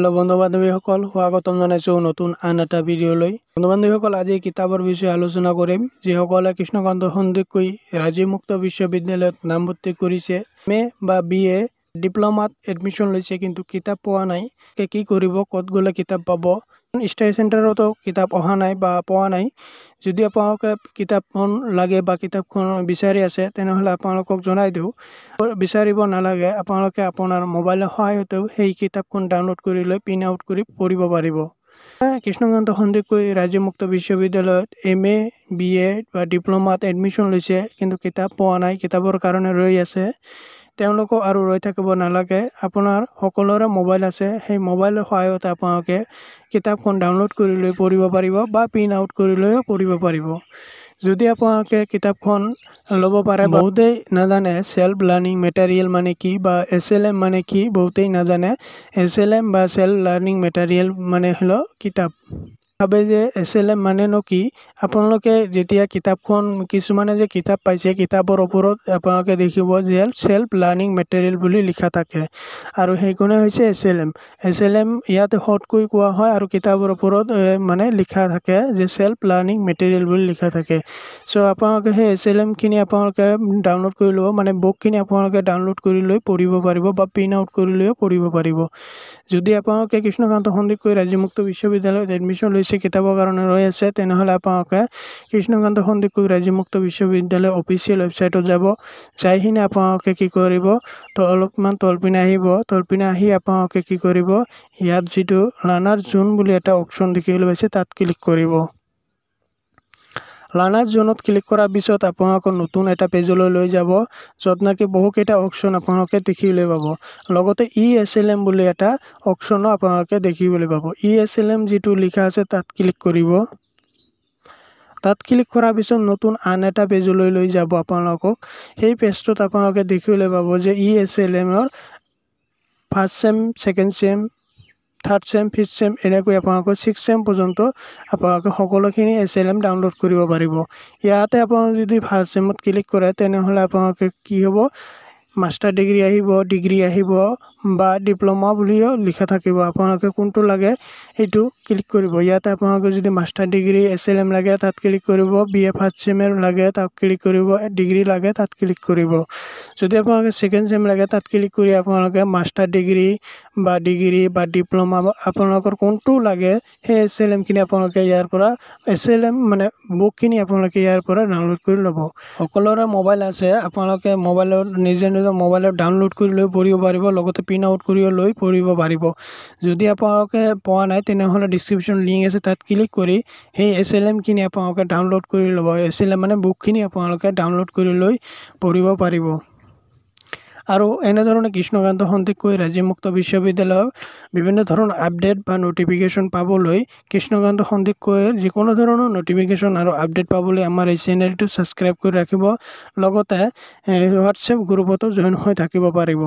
Hello बंधु बान्धवीসকল स्वागतम জানাইছো নতুন আন এটা ভিডিঅ'লৈ। বন্ধু বান্ধৱীসকল আজি কিতাপৰ বিষয়ে আলোচনা কৰিম যিসকলে কৃষ্ণকান্ত সন্দিকৈ ৰাজ্যিক মুক্ত বিশ্ববিদ্যালয়ত নামভৰ্তি কৰিছে, MA বা BA ডিপ্লোমাত এডমিশ্যন লৈছে কিন্তু কিতাপ পোৱা নাই। কি কৰিব, ক'ত গ'লে কিতাপ পাব? ষ্টাডি চেণ্টাৰতো কিতাপ অহা নাই বা পোৱা নাই। যদি আপোনালোকে কিতাপখন লাগে বা কিতাপখন বিচাৰি আছে তেনেহ'লে আপোনালোকক জনাই দিওঁ, বিচাৰিব নালাগে, আপোনালোকে আপোনাৰ মোবাইলৰ সহায়তেও সেই কিতাপখন ডাউনলোড কৰি লৈ প্ৰিণ্ট আউট কৰি পঢ়িব পাৰিব। কৃষ্ণকান্ত সন্দিকৈ ৰাজ্যিক মুক্ত বিশ্ববিদ্যালয়ত MA BA বা ডিপ্লোমাত এডমিশ্যন লৈছে কিন্তু কিতাপ পোৱা নাই, কিতাপৰ কাৰণে ৰৈ আছে। তেওঁলোকক আৰু ৰৈ থাকিব নালাগে। আপোনাৰ সকলোৰে মোবাইল আছে, সেই মোবাইলৰ সহায়তে আপোনালোকে কিতাপখন ডাউনলোড কৰি লৈ পঢ়িব পাৰিব বা প্ৰিণ্ট আউট কৰি লৈও পঢ়িব পাৰিব। যদি আপোনালোকে কিতাপখন ল'ব পাৰে, বহুতেই নাজানে সেল্ফ লাৰ্ণিং মেটেৰিয়েল মানে কি বা SLM মানে কি, বহুতেই নাজানে। SLM বা সেল্ফ লাৰ্ণিং মেটেৰিয়েল মানে হলো কিতাপ। ভাবে যে SLM মানেনো কি? আপোনালোকে যেতিয়া কিতাপখন, কিছুমানে যে কিতাপ পাইছে, কিতাপৰ ওপৰত আপোনালোকে দেখিব যে সেল্ফ লাৰ্ণিং মেটেৰিয়েল বুলি লিখা থাকে আৰু সেইখনে হৈছে SLM। SLM ইয়াতে শৰ্টকৈ কোৱা হয় আৰু কিতাপৰ ওপৰত মানে লিখা থাকে যে সেল্ফ লাৰ্ণিং মেটেৰিয়েল বুলি লিখা থাকে। চ' আপোনালোকে সেই SLMখিনি আপোনালোকে ডাউনলোড কৰি ল'ব, মানে বুকখিনি আপোনালোকে ডাউনলোড কৰি লৈ পঢ়িব পাৰিব বা প্ৰিণ্ট আউট কৰি লৈও পঢ়িব পাৰিব। যদি আপোনালোকে কৃষ্ণকান্ত সন্দিকৈ ৰাজ্যিক মুক্ত বিশ্ববিদ্যালয়ত এডমিশ্যন লৈছে, কিতাপৰ কাৰণে ৰৈ আছে, তেনেহ'লে আপোনালোকে কৃষ্ণকান্ত সন্দিকৈ ৰাজ্যিক মুক্ত বিশ্ববিদ্যালয়ৰ অফিচিয়েল ৱেবছাইটত যাব। যাই কিনে আপোনালোকে কি কৰিব, তো অলপমান তলপিনে আহিব, তলপিনে আহি আপোনালোকে কি কৰিব, ইয়াত যিটো লাৰ্ণাৰ জোন বুলি এটা অপশ্যন দেখিবলৈ পাইছে তাত ক্লিক কৰিব। লাৰ্ণাৰ জোনত ক্লিক কৰাৰ পিছত আপোনালোকক নতুন এটা পেজলৈ লৈ যাব, য'ত নেকি বহুকেইটা অপশ্যন আপোনালোকে দেখিবলৈ পাব। লগতে ESLM বুলি এটা অপশ্যনো আপোনালোকে দেখিবলৈ পাব। ESLM যিটো লিখা আছে তাত ক্লিক কৰিব। তাত ক্লিক কৰাৰ পিছত নতুন আন এটা পেজলৈ লৈ যাব আপোনালোকক। সেই পেজটোত আপোনালোকে দেখিবলৈ পাব যে ESLMৰ first sem, second sem, third sem, fifth sem, এনেকৈ আপোনালোকৰ 6th চেম পৰ্যন্ত আপোনালোকে সকলোখিনি SLM ডাউনলোড কৰিব পাৰিব। ইয়াতে আপোনালোকে যদি ফাৰ্ষ্ট চেমত ক্লিক কৰে তেনেহ'লে আপোনালোকে কি হ'ব, মাষ্টাৰ ডিগ্ৰী আহিব, ডিগ্ৰী আহিব বা ডিপ্ল'মা বুলিও লিখা থাকিব। আপোনালোকে কোনটো লাগে সেইটো ক্লিক কৰিব। ইয়াতে আপোনালোকে যদি মাষ্টাৰ ডিগ্ৰী SLM লাগে তাত ক্লিক কৰিব, BA ফাৰ্ষ্ট চেমৰ লাগে তাত ক্লিক কৰিব, ডিগ্ৰী লাগে তাত ক্লিক কৰিব। যদি আপোনালোকে ছেকেণ্ড চেম লাগে তাত ক্লিক কৰি আপোনালোকে মাষ্টাৰ ডিগ্ৰী বা ডিগ্ৰী বা ডিপ্ল'মা আপোনালোকৰ কোনটো লাগে সেই SLMখিনি আপোনালোকে ইয়াৰ পৰা SLM মানে বুকখিনি আপোনালোকে ইয়াৰ পৰা ডাউনলোড কৰি ল'ব। সকলোৰে মোবাইল আছে, আপোনালোকে মোবাইলত নিজৰ মোবাইলত ডাউনলোড কৰি লৈ পঢ়িব পাৰিব, লগতে প্ৰিণ্ট আউট কৰি লৈ পঢ়িব পাৰিব। যদি আপোনালোকে পোৱা নাই তেনেহ'লে ডিছক্ৰিপশ্যন লিংক আছে, তাত ক্লিক কৰি সেই SLMখিনি আপোনালোকে ডাউনলোড কৰি ল'ব। SLM মানে বুকখিনি আপোনালোকে ডাউনলোড কৰি লৈ পঢ়িব পাৰিব। আৰু এনেধৰণে কৃষ্ণকান্ত সন্দিকৈ ৰাজ্যিক মুক্ত বিশ্ববিদ্যালয়ৰ বিভিন্ন ধৰণৰ আপডেট বা নটিফিকেশ্যন পাবলৈ, কৃষ্ণকান্ত সন্দিকৈৰ যিকোনো ধৰণৰ নটিফিকেশ্যন আৰু আপডেট পাবলৈ আমাৰ এই চেনেলটো ছাবস্ক্ৰাইব কৰি ৰাখিব। লগতে হোৱাটছএপ গ্ৰুপতো জইন হৈ থাকিব পাৰিব।